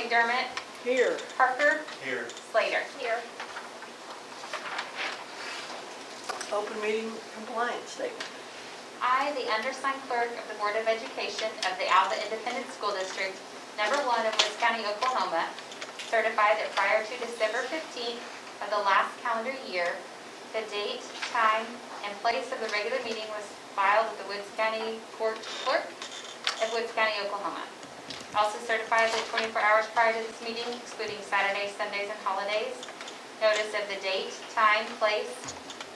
McDermott. Here. Parker. Here. Slater. Here. Open meeting compliance statement. I, the undersigned clerk of the Board of Education of the Alva Independent School District, number 1 of Woods County, Oklahoma, certify that prior to December 15th of the last calendar year, the date, time, and place of the regular meeting was filed with the Woods County Court Clerk of Woods County, Oklahoma. Also certifies that 24 hours prior to this meeting, excluding Saturdays, Sundays, and holidays, notice of the date, time, place,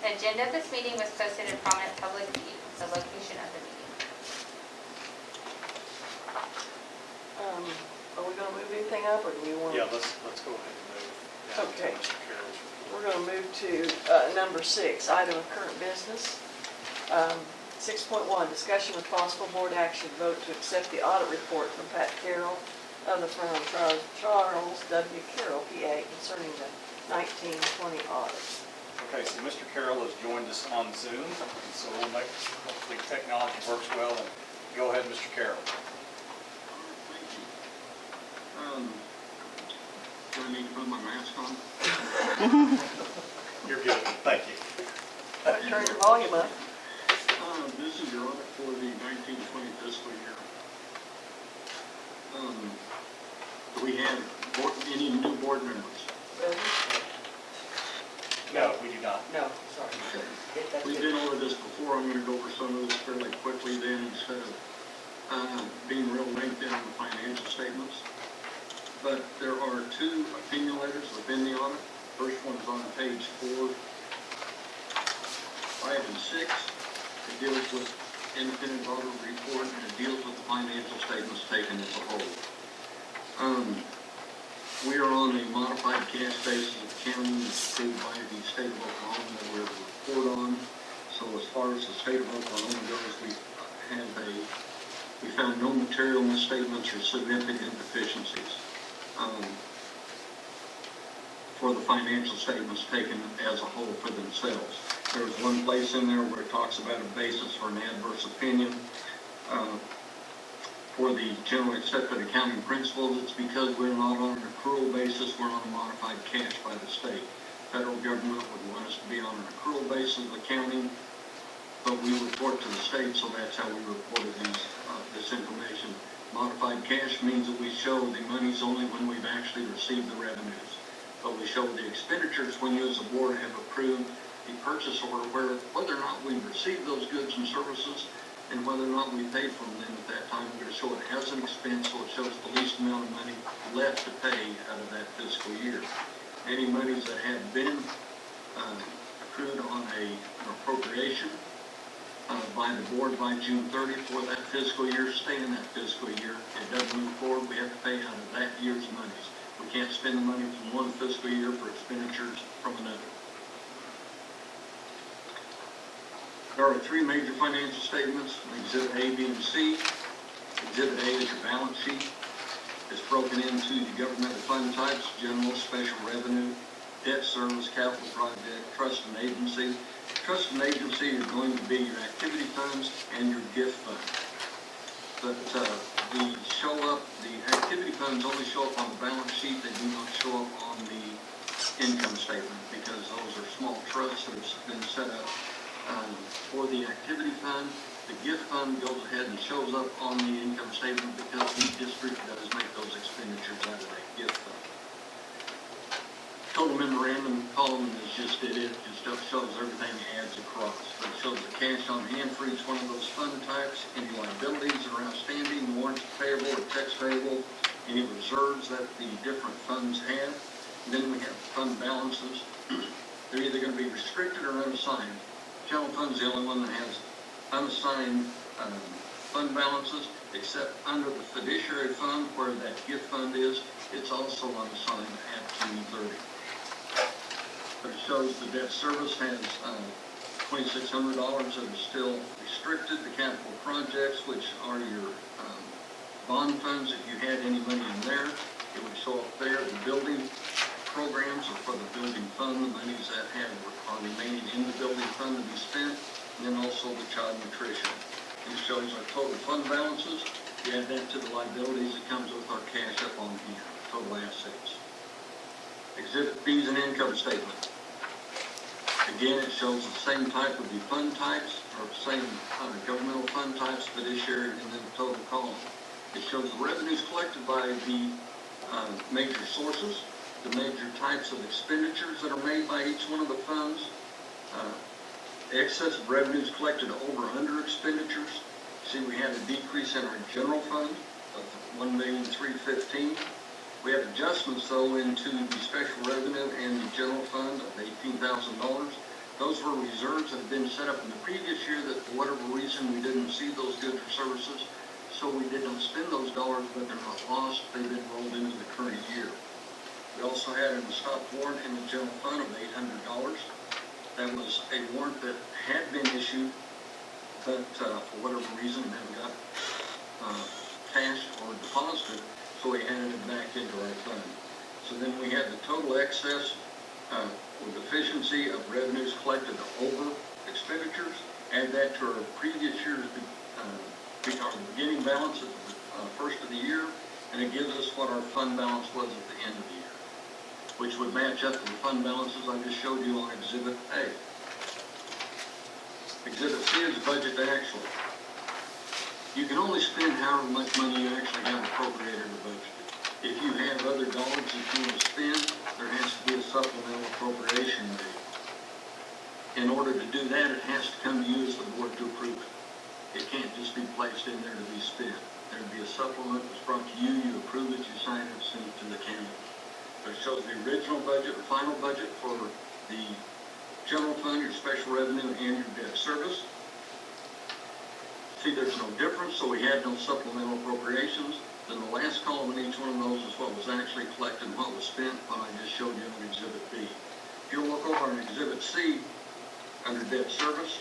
the agenda of this meeting was posted in prominent public view, the location of the meeting. Are we gonna move anything up, or do we want? Yeah, let's go ahead and move. down to Okay. Mr. Carroll's report. We're gonna move to number 6, item of current business. 6.1, discussion with possible board action, vote to accept the audit report from Pat Carroll of the firm Charles W. Carroll, PA, concerning the 1920 audit. Okay, so Mr. Carroll has joined us on Zoom, and so we'll make, hopefully technology works well, and go ahead, Mr. Carroll. Thank you. Do I need to put my mask on? You're good, thank you. Turn your volume up. This is your audit for the 1920 fiscal year. Do we have any new board members? No, we do not. No, sorry. We've been over this before. I'm going to go over some of this fairly quickly then instead of being real lengthy on the financial statements. But there are 2 opinion letters within the audit. First one is on page 4, 5, and 6. It deals with independent audit report, and it deals with the financial statements taken as a whole. We are on a modified cash basis of accounting that's approved by the state of Oklahoma that we're to report on. So as far as the state of Oklahoma goes, we found no material misstatements or significant deficiencies for the financial statements taken as a whole for themselves. There was one place in there where it talks about a basis for an adverse opinion. For the generally accepted accounting principles, it's because we're not on an accrual basis, we're on a modified cash by the state. Federal government would want us to be on an accrual basis of accounting, but we report to the state, so that's how we reported this information. Modified cash means that we show the monies only when we've actually received the revenues. But we show the expenditures when you as a board have approved the purchase order, whether or not we've received those goods and services and whether or not we paid for them at that time. We're going to show it as an expense, so it shows the least amount of money left to pay out of that fiscal year. Any monies that have been accrued on an appropriation by the board by June 30th for that fiscal year stay in that fiscal year. It doesn't move forward. We have to pay out of that year's monies. We can't spend the money from one fiscal year for expenditures from another. There are 3 major financial statements, Exhibit A, B, and C. Exhibit A is your balance sheet. It's broken into the governmental fund types, general, special revenue, debt service, capital project, trust and agency. Trust and agency are going to be your activity funds and your gift fund. But the activity funds only show up on the balance sheet. They do not show up on the income statement because those are small trusts that have been set up for the activity fund. The gift fund goes ahead and shows up on the income statement because the district does make those expenditures out of that gift fund. Total memorandum column is just it just shows everything adds across. It shows the cash on hand for each one of those fund types, any liabilities that are outstanding, warrants payable or checks payable, any reserves that the different funds have. And then we have fund balances. They're either going to be restricted or unassigned. General fund's the only one that has unassigned fund balances, except under the fiduciary fund where that gift fund is, it's also unassigned at June 30. But it shows the debt service has $2,600 that is still restricted. The capital projects, which are your bond funds, if you had any money in there, it would show up there. The building programs are for the building fund, the monies that are remaining in the building fund to be spent, and then also the child nutrition. It shows our total fund balances, You add that to the liabilities, it comes with our cash up on hand, total assets. Exhibit fees and income statement. Again, it shows the same type of the fund types, or same governmental fund types, fiduciary, and then the total column. It shows the revenues collected by the major sources, the major types of expenditures that are made by each one of the funds, excess of revenues collected over under expenditures. See, we had a decrease in our general fund of $1,315,000. We have adjustments, though, into the special revenue and the general fund of $18,000. Those were reserves that had been set up in the previous year that, for whatever reason, we didn't receive those goods or services, so we did not spend those dollars, but they're not lost. They've been rolled into the current year. We also had a stop warrant in the general fund of $800. That was a warrant that had been issued, but for whatever reason, never got cashed or deposited. So we added it back into our fund. So then we had the total excess or deficiency of revenues collected over expenditures. Add that to our previous year's our beginning balance at the first of the year, and it gives us what our fund balance was at the end of the year, which would match up to the fund balances I just showed you on Exhibit A. Exhibit C is budget to actual. You can only spend however much money you actually have appropriated or budgeted. If you have other dollars that you want to spend, there has to be a supplemental appropriation made. In order to do that, it has to come to you as the board to approve it. It can't just be placed in there to be spent. There'd be a supplement that's brought to you, you approve it, you sign it, send it to the county. So it shows the original budget, the final budget for the general fund, your special revenue, and your debt service. See, there's no difference, so we had no supplemental appropriations. Then the last column in each one of those is what was actually collected and what was spent, what I just showed you on Exhibit B. If you'll look over on Exhibit C, under debt service,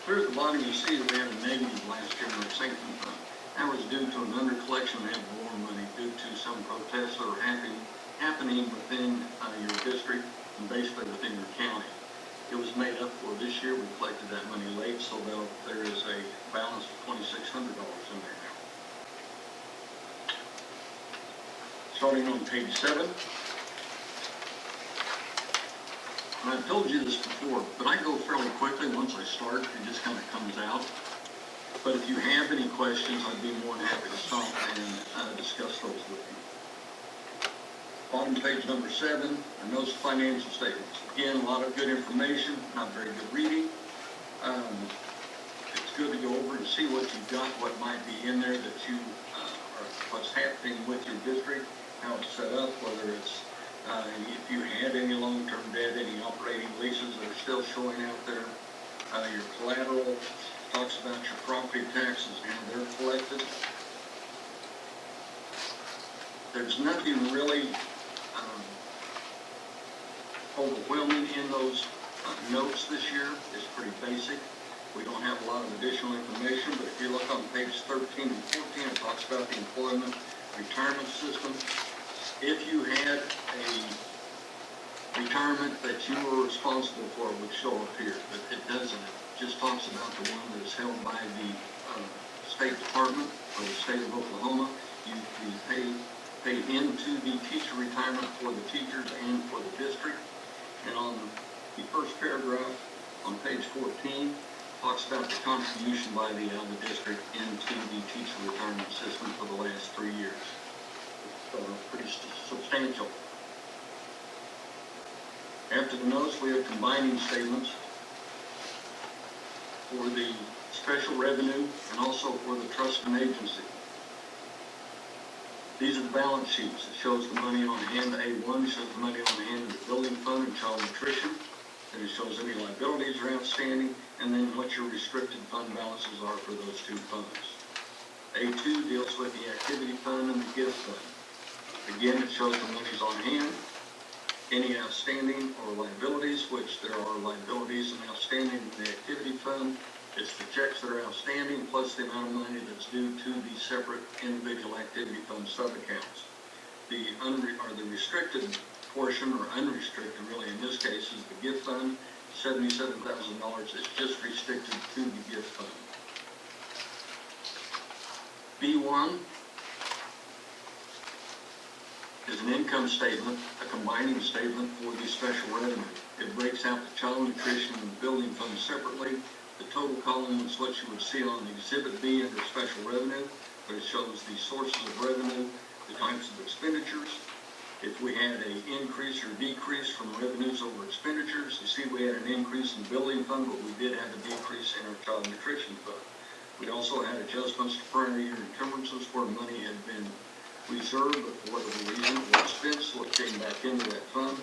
clear at the bottom you see that we had a negative last year in our sinking fund. That was due to an under-collection of more money due to some protests that are happening within your district and basically within your county. It was made up for this year. We collected that money late, so there is a balance of $2,600 in there now. Starting on page 7. And I've told you this before, but I go fairly quickly once I start. It just kind of comes out. But if you have any questions, I'd be more than happy to stop and discuss those with you. Bottom page number 7, are notes of financial statements. Again, a lot of good information, not very good reading. It's good to go over and see what you've got, what might be in there that you, or what's happening with your district, how it's set up, whether it's, if you had any long-term debt, any operating leases that are still showing out there. Your collateral talks about your property taxes and how they're collected. There's nothing really overwhelming in those notes this year. It's pretty basic. We don't have a lot of additional information, but if you look on page 13 and 14, it talks about the employment retirement system. If you had a retirement that you were responsible for, it would show up here, but it doesn't. It just talks about the one that is held by the State Department or the state of Oklahoma. You pay into the teacher retirement for the teachers and for the district. And on the first paragraph on page 14, talks about the contribution by the Alva district into the teacher retirement system for the last 3 years. So pretty substantial. After the notes, we have combining statements for the special revenue and also for the trust and agency. These are the balance sheets. It shows the money on hand. A1 shows the money on hand in the building fund and child nutrition. And it shows any liabilities are outstanding, and then what your restricted fund balances are for those two funds. A2 deals with the activity fund and the gift fund. Again, it shows the monies on hand, any outstanding or liabilities, which there are liabilities and outstanding in the activity fund. It's the checks that are outstanding plus the amount of money that's due to the separate individual activity fund sub-accounts. The restricted portion, or unrestricted really in this case, is the gift fund. $77,000 is just restricted to the gift fund. B1 is an income statement, a combining statement for the special revenue. It breaks out the child nutrition and the building fund separately. The total column is what you would see on Exhibit B under special revenue, but it shows the sources of revenue, the types of expenditures. If we had an increase or decrease from revenues over expenditures, you see we had an increase in the building fund, but we did have a decrease in our child nutrition fund. We also had adjustments to prior year encumbrances where money had been reserved, but for whatever reason it was spent, so it came back into that fund.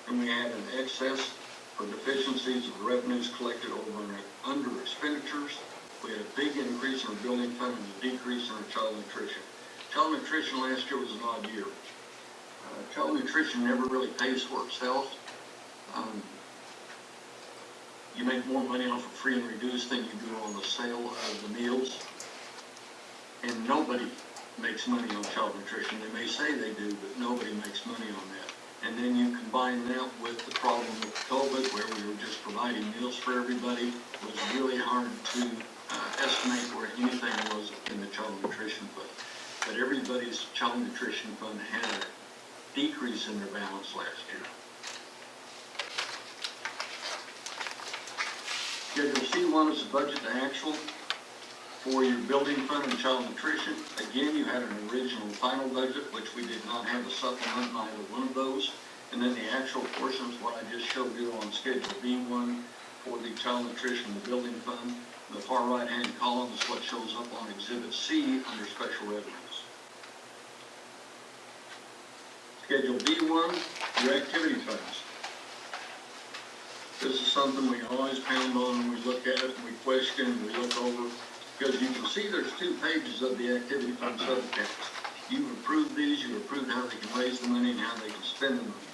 And we had an excess or deficiencies of revenues collected over and under expenditures. We had a big increase in our building fund and a decrease in our child nutrition. Child nutrition last year was an odd year. Child nutrition never really pays for itself. You make more money off of free and reduced than you do on the sale of the meals. And nobody makes money on child nutrition. They may say they do, but nobody makes money on that. And then you combine that with the problem with COVID, where we were just providing meals for everybody. It was really hard to estimate where anything was in the child nutrition fund. But everybody's child nutrition fund had a decrease in their balance last year. Schedule C1 is the budget to actual for your building fund and child nutrition. Again, you had an original final budget, which we did not have a supplement in either one of those. And then the actual portion is what I just showed you on Schedule B1 for the child nutrition and the building fund. The far right-hand column is what shows up on Exhibit C under special revenues. Schedule B1, your activity funds. This is something we always pound on when we look at it, and we question, and we look over, because you can see there's 2 pages of the activity fund subaccounts. You've approved these, you've approved how they can raise the money and how they can spend the money.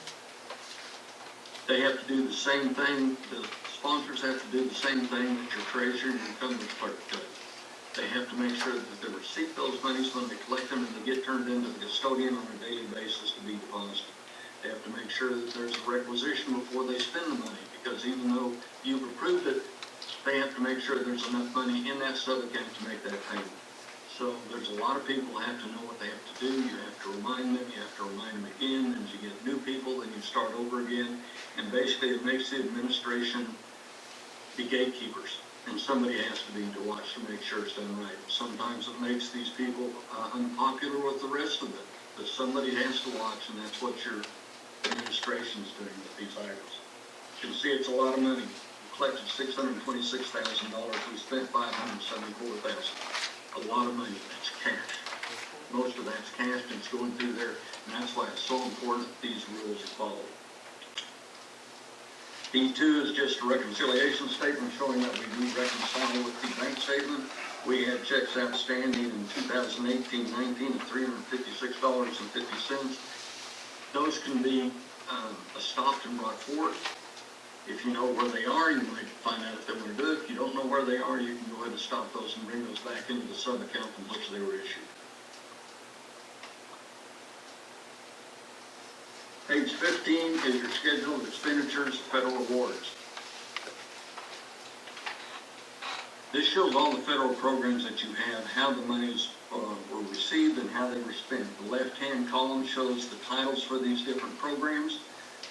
They have to do the same thing, the sponsors have to do the same thing that your treasurer and your encumbrance clerk does. They have to make sure that they receive those monies when they collect them and they get turned into the custodian on a daily basis to be deposited. They have to make sure that there's a requisition before they spend the money, because even though you've approved it, they have to make sure there's enough money in that sub-account to make that payment. So there's a lot of people that have to know what they have to do. You have to remind them, you have to remind them again, and you get new people, then you start over again. And basically it makes the administration the gatekeepers. And somebody has to be to watch to make sure it's done right. Sometimes it makes these people unpopular with the rest of it. But somebody has to watch, and that's what your administration's doing with these items. You can see it's a lot of money. We collected $626,000. We spent $574,000. A lot of money. That's cash. Most of that's cash, and it's going through there. And that's why it's so important that these rules are followed. B2 is just a reconciliation statement showing that we do reconcile with the bank statement. We had checks outstanding in 2018-19 of $356.50. Those can be stopped and brought forth. If you know where they are, you might find out if they want to do it. If you don't know where they are, you can go ahead and stop those and bring those back into the sub-account from which they were issued. Page 15 is your schedule of expenditures of federal awards. This shows all the federal programs that you have, how the monies were received and how they were spent. The left-hand column shows the titles for these different programs.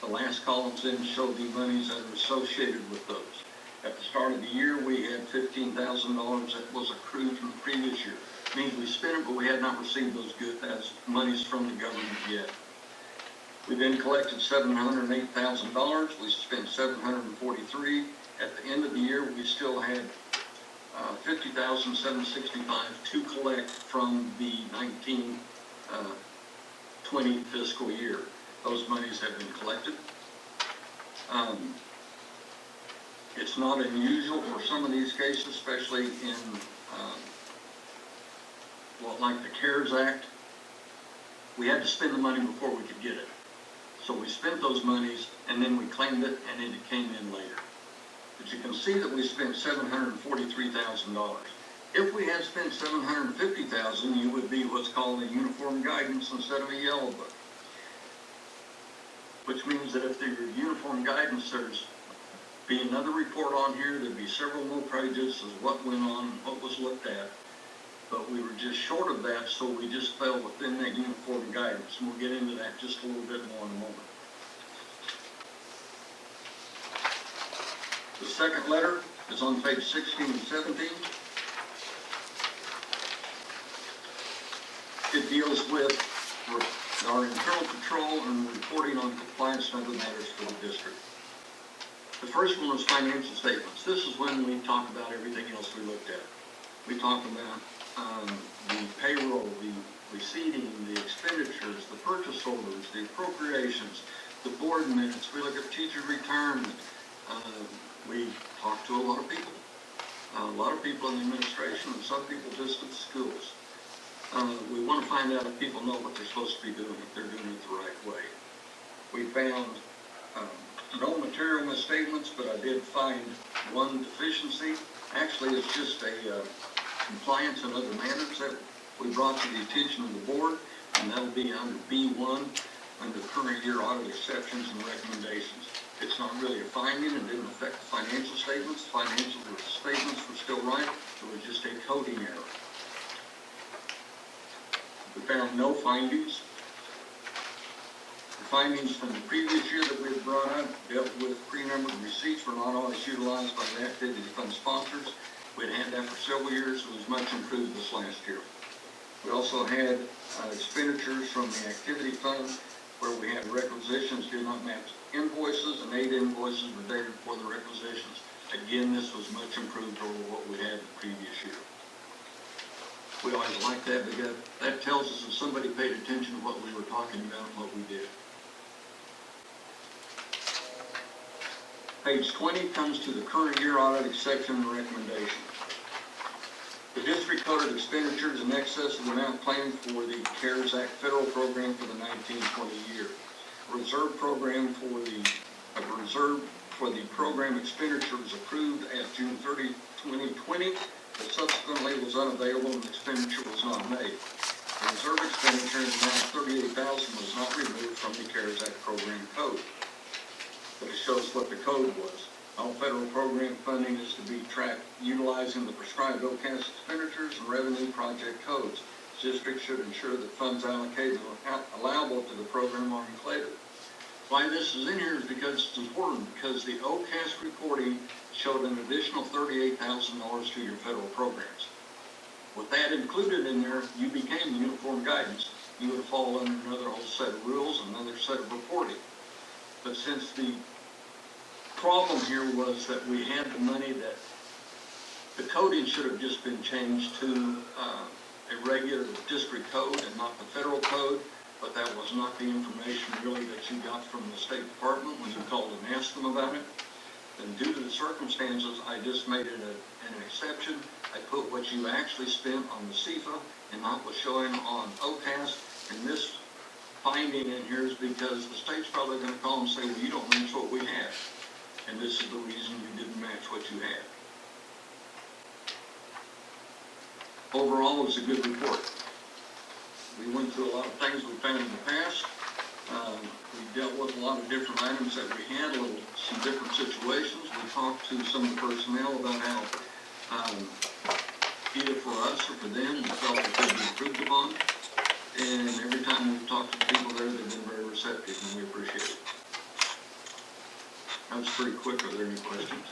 The last columns then show the monies that are associated with those. At the start of the year, we had $15,000 that was accrued from the previous year. It means we spent it, but we had not received those good as monies from the government yet. We then collected $708,000. We spent $743,000. At the end of the year, we still had $50,765 to collect from the 19-20 fiscal year. Those monies have been collected. It's not unusual for some of these cases, especially in like the CARES Act. We had to spend the money before we could get it. So we spent those monies, and then we claimed it, and then it came in later. But you can see that we spent $743,000. If we had spent $750,000, you would be what's called a uniform guidance instead of a yellow book. Which means that if there were uniform guidance, there's be another report on here, there'd be several more pages of what went on, what was looked at. but we were just short of that, so we just fell within that uniform guidance, and we'll get into that just a little bit more in a moment. The second letter is on page 16 and 17. It deals with our internal control and reporting on compliance and other matters for the district. The first one was financial statements. This is when we talk about everything else we looked at. We talked about the payroll, the receipting, the expenditures, the purchase orders, the appropriations, the board minutes. We look at teacher retirement. We talked to a lot of people in the administration, and some people just at the schools. We want to find out if people know what they're supposed to be doing, if they're doing it the right way. We found no material misstatements, but I did find one deficiency. Actually, it's just a compliance and other matters that we brought to the attention of the board, and that'll be under B1, under current year audit exceptions and recommendations. It's not really a finding, it didn't affect the financial statements. Financial statements were still right, it was just a coding error. We found no findings. The findings from the previous year that we had brought up dealt with pre-numbered receipts were not always utilized by the activity fund sponsors. We had that for several years. It was much improved this last year. We also had expenditures from the activity fund where we had requisitions did not match invoices, and 8 invoices were dated for the requisitions. Again, this was much improved over what we had the previous year. We always like that because that tells us that somebody paid attention to what we were talking about and what we did. Page 20 comes to the current year audit exception and recommendation. The district coded expenditures in excess of the amount claimed for the CARES Act federal program for the 19-20 year. A reserve for the program expenditure was approved at June 30, 2020, but subsequently was unavailable and the expenditure was not made. The reserve expenditure in the amount of $38,000 was not removed from the CARES Act program code, but it shows what the code was. All federal program funding is to be tracked utilizing the prescribed OCAS expenditures and revenue project codes. The district should ensure that funds allocated allowable to the program are included. Why this is in here is because it's important, because the OCAS reporting showed an additional $38,000 to your federal programs. With that included in there, you became uniform guidance. You would fall under another whole set of rules, another set of reporting. But since the problem here was that we had the money that the coding should have just been changed to a regular district code and not the federal code, but that was not the information really that you got from the State Department when you called and asked them about it. And due to the circumstances, I just made it an exception. I put what you actually spent on the CFA and not what's showing on OCAS. And this finding in here is because the state's probably going to call and say, well, you don't match what we have. And this is the reason you didn't match what you had. Overall, it was a good report. We went through a lot of things we found in the past. We dealt with a lot of different items that we had, some different situations. We talked to some of the personnel about how, either for us or for them, we felt that they'd be improved upon. And every time we've talked to the people there, they've been very receptive, and we appreciate it. That was pretty quick. Are there any questions?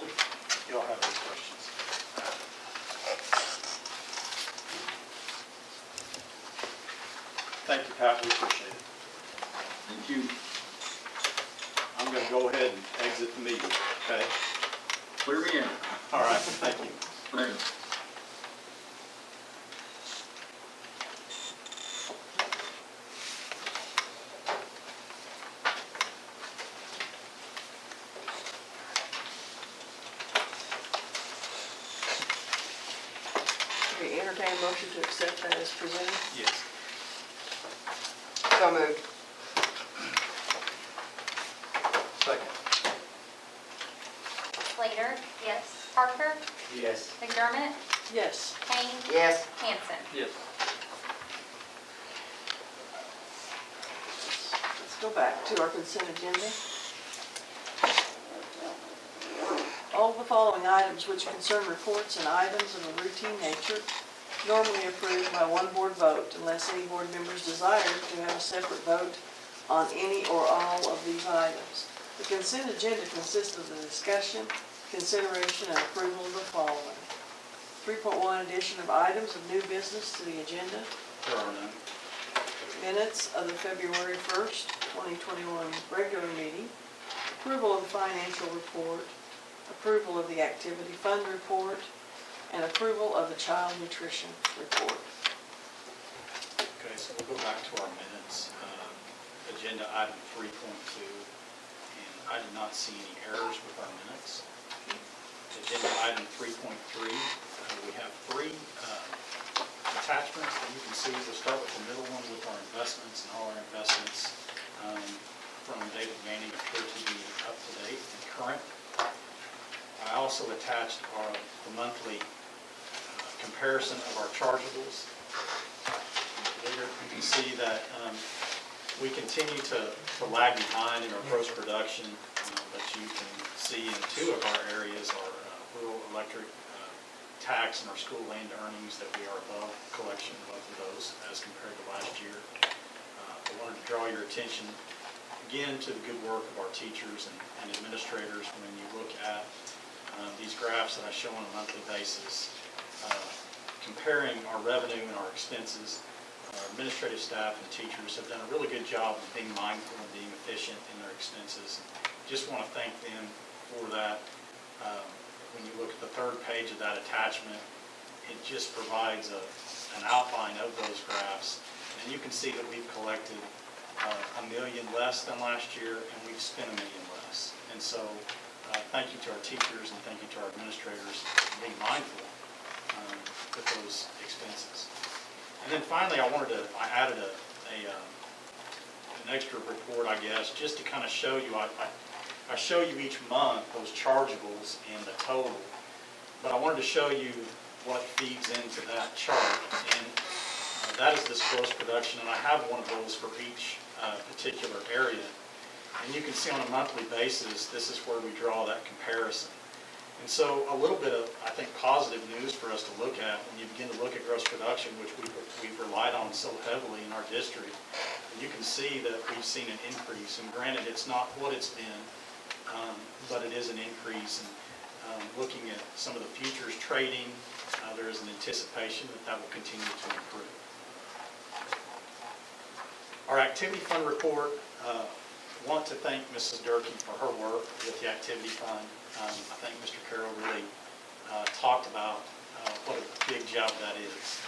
Y'all have any questions? Thank you, Pat. We appreciate it. Thank you. I'm going to go ahead and exit the meeting, okay? Clear me out. All right, thank you. Thanks. Okay, entertain a motion to accept that as presented. Yes. So moved. Second. Slater? Yes. Parker? Yes. McDermott? Yes. Kane? Yes. Hanson? Yes. Let's go back to our consent agenda. All the following items which concern reports and items of a routine nature normally approved by one board vote unless any board members desire to have a separate vote on any or all of these items. The consent agenda consists of the discussion, consideration, and approval of the following. 3.1, addition of items of new business to the agenda. There are none. Minutes of the February 1st, 2021 regular meeting. Approval of the financial report. Approval of the activity fund report. And approval of the child nutrition report. Okay, so we'll go back to our minutes. Agenda item 3.2, and I did not see any errors with our minutes. Agenda item 3.3, we have three attachments that you can see. We'll start with the middle one with our investments, and all our investments from David Manning appear to be up to date and current. I also attached the monthly comparison of our chargeables. You can see that we continue to lag behind in our gross production, but you can see in two of our areas, our rural electric tax and our school land earnings, that we are above collection of both of those as compared to last year. I wanted to draw your attention again to the good work of our teachers and administrators when you look at these graphs that I show on a monthly basis, comparing our revenue and our expenses. Our administrative staff and teachers have done a really good job of being mindful and being efficient in their expenses. Just want to thank them for that. When you look at the third page of that attachment, it just provides an outline of those graphs. And you can see that we've collected $1 million less than last year, and we've spent $1 million less. And so thank you to our teachers and thank you to our administrators for being mindful with those expenses. And then finally, I added an extra report, I guess, just to kind of show you. I show you each month those chargeables and the total, but I wanted to show you what feeds into that chart, and that is this gross production, and I have one of those for each particular area. And you can see on a monthly basis, this is where we draw that comparison. And so a little bit of, I think, positive news for us to look at when you begin to look at gross production, which we've relied on so heavily in our district. And you can see that we've seen an increase. And granted, it's not what it's been, but it is an increase. And looking at some of the futures trading, there is an anticipation that will continue to improve. Our activity fund report, want to thank Mrs. Durkee for her work with the activity fund. I think Mr. Carroll really talked about what a big job that is,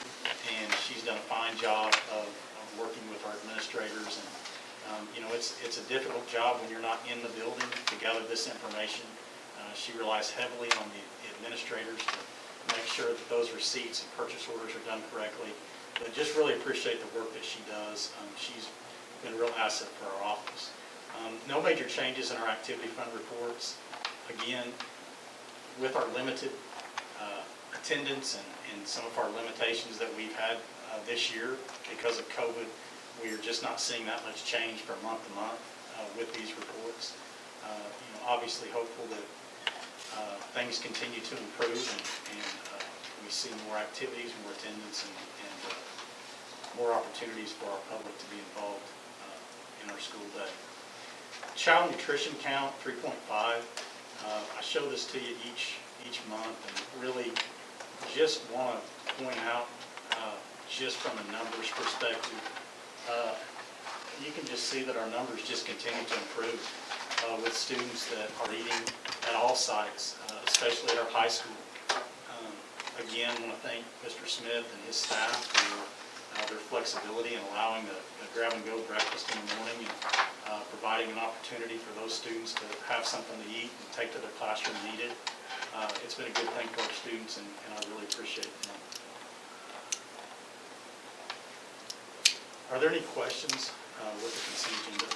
and she's done a fine job of working with our administrators. And you know, it's a difficult job when you're not in the building to gather this information. She relies heavily on the administrators to make sure that those receipts and purchase orders are done correctly. But just really appreciate the work that she does. She's been a real asset for our office. No major changes in our activity fund reports. Again, with our limited attendance and some of our limitations that we've had this year because of COVID, we are just not seeing that much change from month to month with these reports. You know, obviously hopeful that things continue to improve and we see more activities, more attendance, and more opportunities for our public to be involved in our school day. Child nutrition count, 3.5. I show this to you each month, and really just want to point out, just from a numbers perspective, you can just see that our numbers just continue to improve with students that are eating at all sites, especially at our high school. Again, I want to thank Mr. Smith and his staff for their flexibility in allowing the grab-and-go breakfast in the morning and providing an opportunity for those students to have something to eat and take to their classroom and eat it. It's been a good thing for our students, and I really appreciate them. Are there any questions with the consent agenda?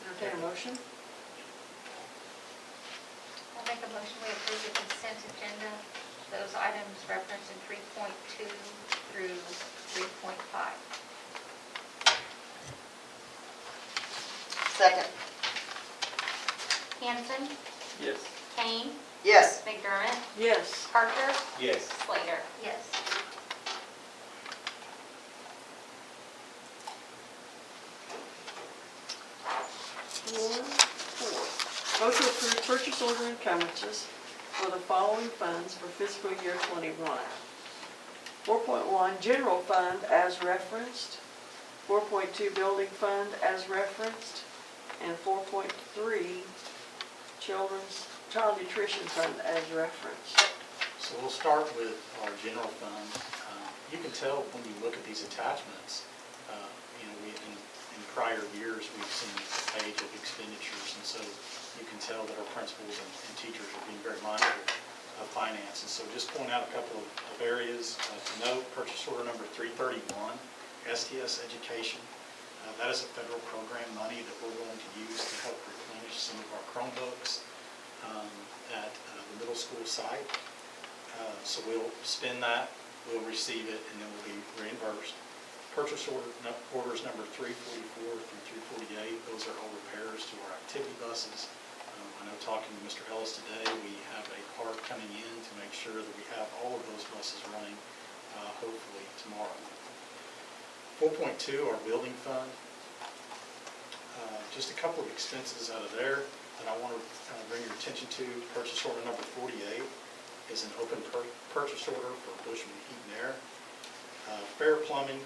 Entertain a motion? I'll make a motion, we approve the consent agenda, those items referenced in 3.2 through 3.5. Second. Hanson, Yes. Kane, Yes. McDermott, Yes. Parker, Yes. Slater. Yes. Vote to approve purchase order encumbrances for the following funds for fiscal year '21. 4.1, general fund as referenced. 4.2, building fund as referenced. And 4.3, child nutrition fund as referenced. So we'll start with our general fund. You can tell when you look at these attachments, in prior years, we've seen a page of expenditures, and so you can tell that our principals and teachers are being very mindful of finance. And so just point out a couple of areas to note. Purchase order number 331, STS Education. That is a federal program money that we're going to use to help replenish some of our Chromebooks at the middle school site. So we'll spend that, we'll receive it, and then we'll be reimbursed. Purchase orders number 344 through 348, those are all repairs to our activity buses. I know talking to Mr. Ellis today, we have a part coming in to make sure that we have all of those buses running hopefully tomorrow. 4.2, our building fund. Just a couple of expenses out of there that I want to bring your attention to. Purchase order number 48 is an open purchase order for Bushman Heat and Air. Fair Plumbing,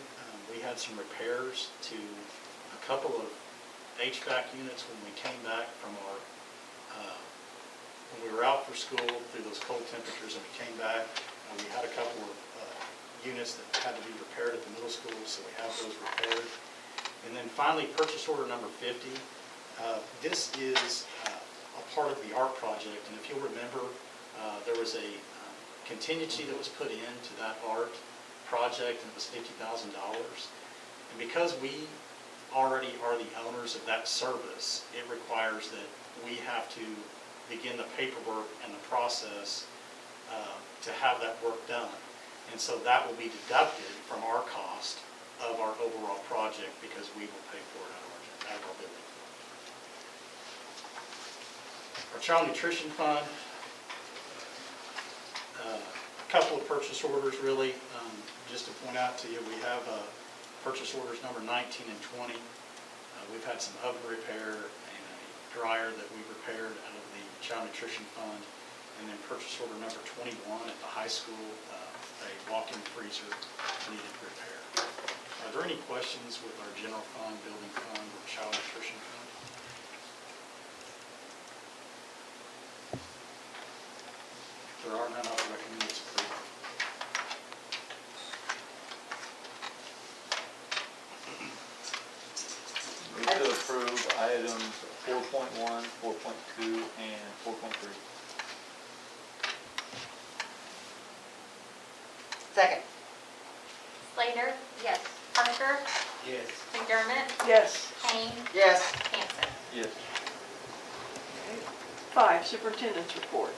we had some repairs to a couple of HVAC units when we came back from our, when we were out for school through those cold temperatures and we came back, we had a couple of units that had to be repaired at the middle school, so we have those repaired. And then finally, purchase order number 50. This is a part of the art project, and if you'll remember, there was a contingency that was put into that art project, and it was $50,000. And because we already are the owners of that service, it requires that we have to begin the paperwork and the process to have that work done. And so that will be deducted from our cost of our overall project because we will pay for it out of our building. Our child nutrition fund, a couple of purchase orders really. Just to point out to you, we have purchase orders number 19 and 20. We've had some oven repair and a dryer that we repaired out of the child nutrition fund. And then purchase order number 21 at the high school, a walk-in freezer needed repair. Are there any questions with our general fund, building fund, or child nutrition fund? If there are none, I would recommend its approval. Move to approve items 4.1, 4.2, and 4.3. Second. Slater? Yes. Parker? Yes. McDermott? Yes. Kane? Yes. Hanson? Yes. 5, superintendent's report.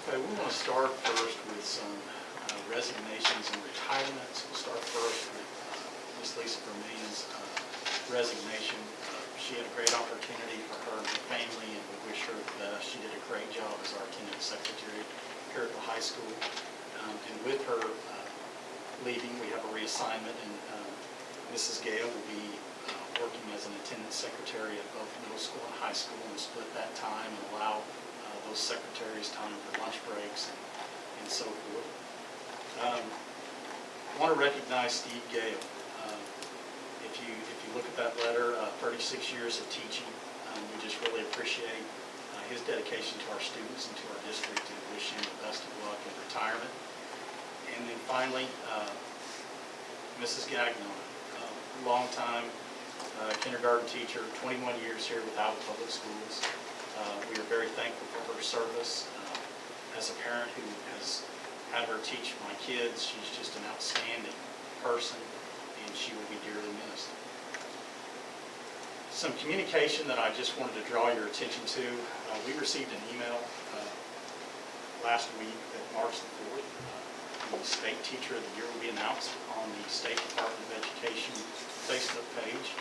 Okay, we want to start first with some resignations and retirements. We'll start first with Ms. Lisa Vermilion's resignation. She had a great opportunity for her and her family, and we wish her the best. She did a great job as our attendance secretary here at the high school. And with her leaving, we have a reassignment, and Mrs. Gale will be working as an attendance secretary at both middle school and high school, and split that time and allow those secretaries time for lunch breaks and so forth. I want to recognize Steve Gale. If you look at that letter, 36 years of teaching, we just really appreciate his dedication to our students and to our district, and wish him the best of luck in retirement. And then finally, Mrs. Gagnon, long time kindergarten teacher, 21 years here with Alva Public Schools. We are very thankful for her service. As a parent who has had her teach my kids, she's just an outstanding person, and she will be dearly missed. Some communication that I just wanted to draw your attention to. We received an email last week that March the 4th, the State Teacher of the Year will be announced on the State Department of Education Facebook page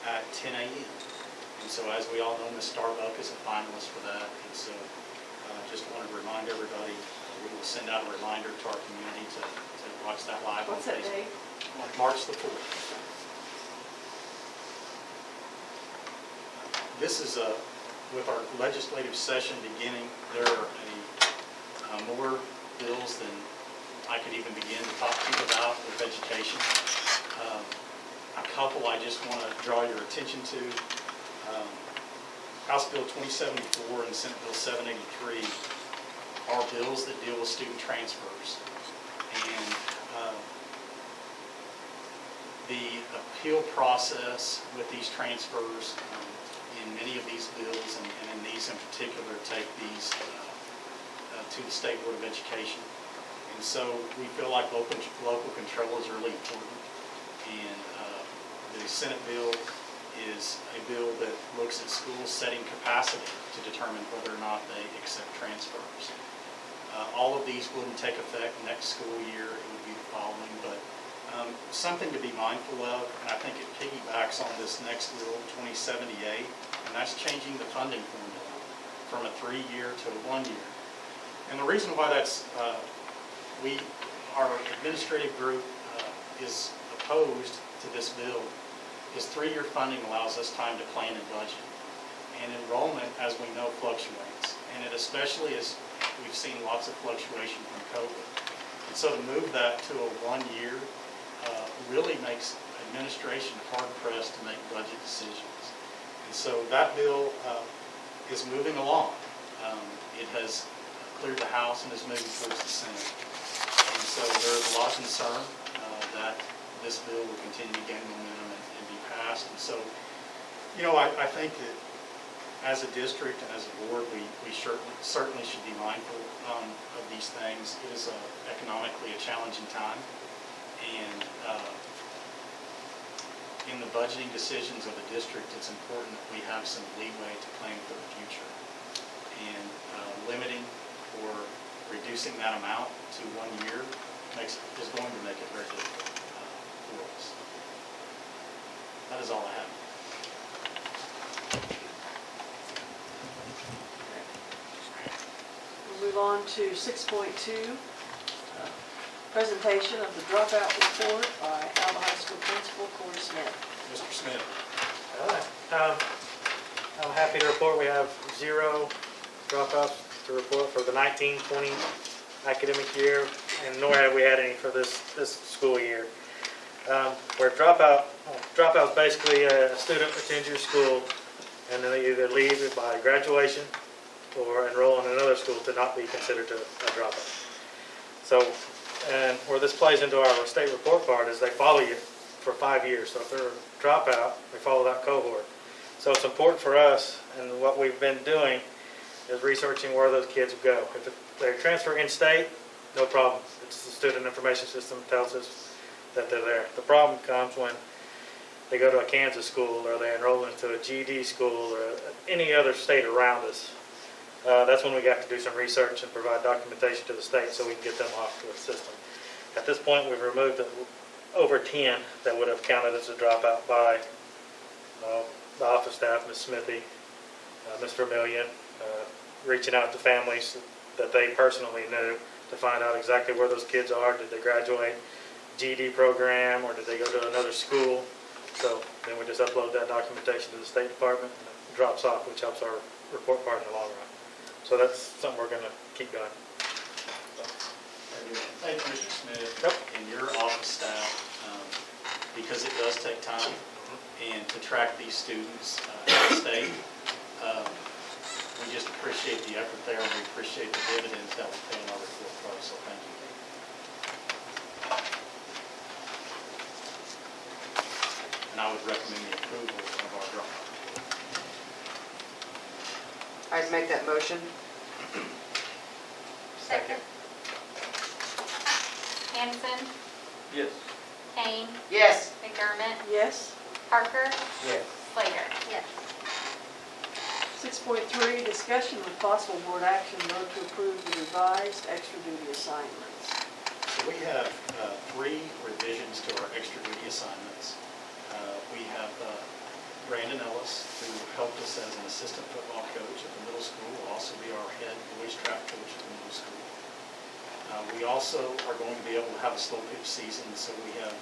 at 10 a.m. And so as we all know, Ms. Starbuck is a finalist for that. And so just wanted to remind everybody, we will send out a reminder to our community to watch that live on What's that Facebook. date? On March the 4th. This is with our legislative session beginning, there are more bills than I could even begin to talk to you about with education. A couple I just want to draw your attention to. House Bill 2074 and Senate Bill 783 are bills that deal with student transfers. And the appeal process with these transfers in many of these bills, and in these in particular, take these to the State Board of Education. And so we feel like local control is really important. And the Senate bill is a bill that looks at schools setting capacity to determine whether or not they accept transfers. All of these wouldn't take effect next school year, it would be the following, but something to be mindful of, and I think it piggybacks on this next bill, 2078, and that's changing the funding formula from a 3-year to a 1-year. And the reason why that's, our administrative group is opposed to this bill is 3-year funding allows us time to plan and budget. And enrollment, as we know, fluctuates. And it especially is, we've seen lots of fluctuation from COVID. And so to move that to a 1-year really makes administration hard-pressed to make budget decisions. And so that bill is moving along. It has cleared the House and is moving towards the Senate. And so there's a lot of concern that this bill will continue to gain momentum and be passed. And so, you know, I think that as a district and as a board, we certainly should be mindful of these things. It is economically a challenging time. And in the budgeting decisions of the district, it's important that we have some leeway to plan for the future. And limiting or reducing that amount to 1 year is going to make it very difficult for us. That is all I have. We'll move on to 6.2, presentation of the dropout report by Alva High School Principal Corey Smith. Mr. Smith. All right. I'm happy to report we have 0 dropouts to report for the 19-20 academic year, and nor have we had any for this school year. Where dropout is basically a student attends your school and then they either leave it by graduation or enroll in another school to not be considered a dropout. So, and where this plays into our state report card is they follow you for 5 years. So if they're a dropout, they follow that cohort. So it's important for us, and what we've been doing is researching where those kids go. If they transfer in-state, no problem. It's the student information system tells us that they're there. The problem comes when they go to a Kansas school or they enroll into a GED school or any other state around us. That's when we have to do some research and provide documentation to the state so we can get them off the system. At this point, we've removed over 10 that would have counted as a dropout by the office staff, Ms. Smithy, Ms. Vermillion, reaching out to families that they personally knew to find out exactly where those kids are. Did they graduate GED program or did they go to another school? So then we just upload that documentation to the State Department and it drops off, which helps our report card in the long run. So that's something we're going to keep going. So. Thank you, Mr. Smith, Yep. and your office staff, because it does take time, and to track these students in the state. We just appreciate the effort there, and we appreciate the dividends that we pay in our report card, so thank you. And I would recommend the approval of our dropout report. I'd make that motion. Second. Hanson, Yes. Kane, Yes. McDermott, Yes. Parker, Yes. Slater. Yes. 6.3, discussion with possible board action, vote to approve the revised extra duty assignments. So we have 3 revisions to our extra duty assignments. We have Brandon Ellis, who helped us as an assistant football coach at the middle school, will also be our head boys track coach at the middle school. We also are going to be able to have a slow pitch season, so we have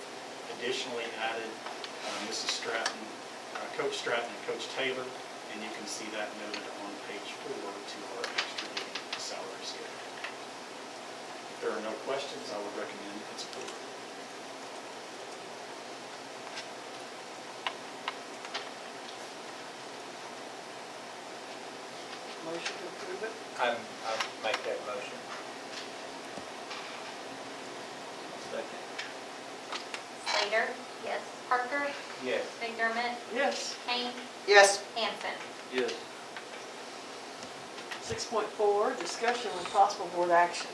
additionally added Mrs. Stratton, Coach Stratton and Coach Taylor, and you can see that noted on page 4 to our extra duty salary schedule. If there are no questions, I would recommend its approval. Motion to approve it? I'll make that motion. Second. Slater? Yes. Parker? Yes. McDermott? Yes. Kane? Yes. Hanson? Yes. 6.4, discussion with possible board action.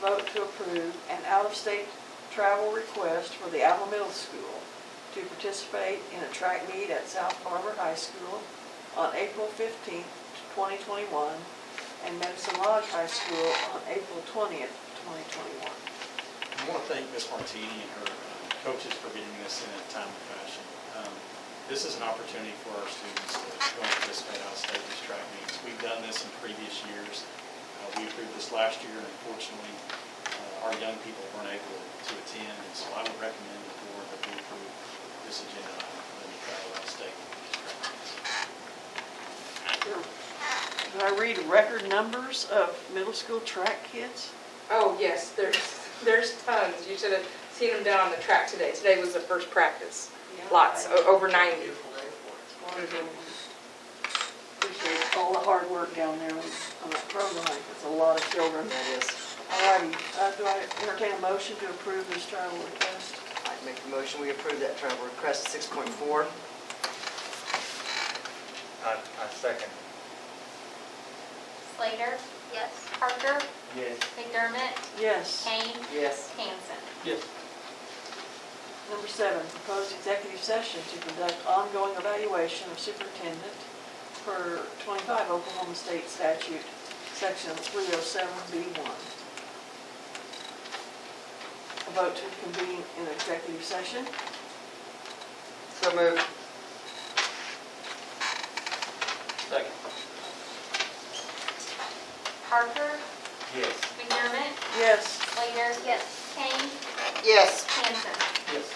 Vote to approve an out-of-state travel request for the Alva Middle School to participate in a track meet at South Barber High School on April 15th, 2021, and Medicine Lodge High School on April 20th, 2021. I want to thank Ms. Martini and her coaches for getting this in a timely fashion. This is an opportunity for our students to go and participate out of state in these track meets. We've done this in previous years. We approved this last year, and unfortunately, our young people weren't able to attend, and so I would recommend the board that we approve this agenda item for them to travel out of state for these track meets. Do I read record numbers of middle school track kids? Oh, yes, there's tons. You should have seen them down on the track today. Today was the first practice. Lots, over 90. Wonderful. Appreciate all the hard work down there on that program. It's a lot of children. That is. All righty, do I entertain a motion to approve this travel request? I'd make the motion, we approve that travel request 6.4. I second. Slater? Yes. Parker? Yes. McDermott? Yes. Kane? Yes. Hanson? Yes. Number 7, proposed executive session to conduct ongoing evaluation of superintendent per 25 Oklahoma State Statute, Section 307B1. A vote to convene in executive session. So moved. Second. Parker? Yes. McDermott? Yes. Slater? Yes. Kane? Yes. Hanson? Yes.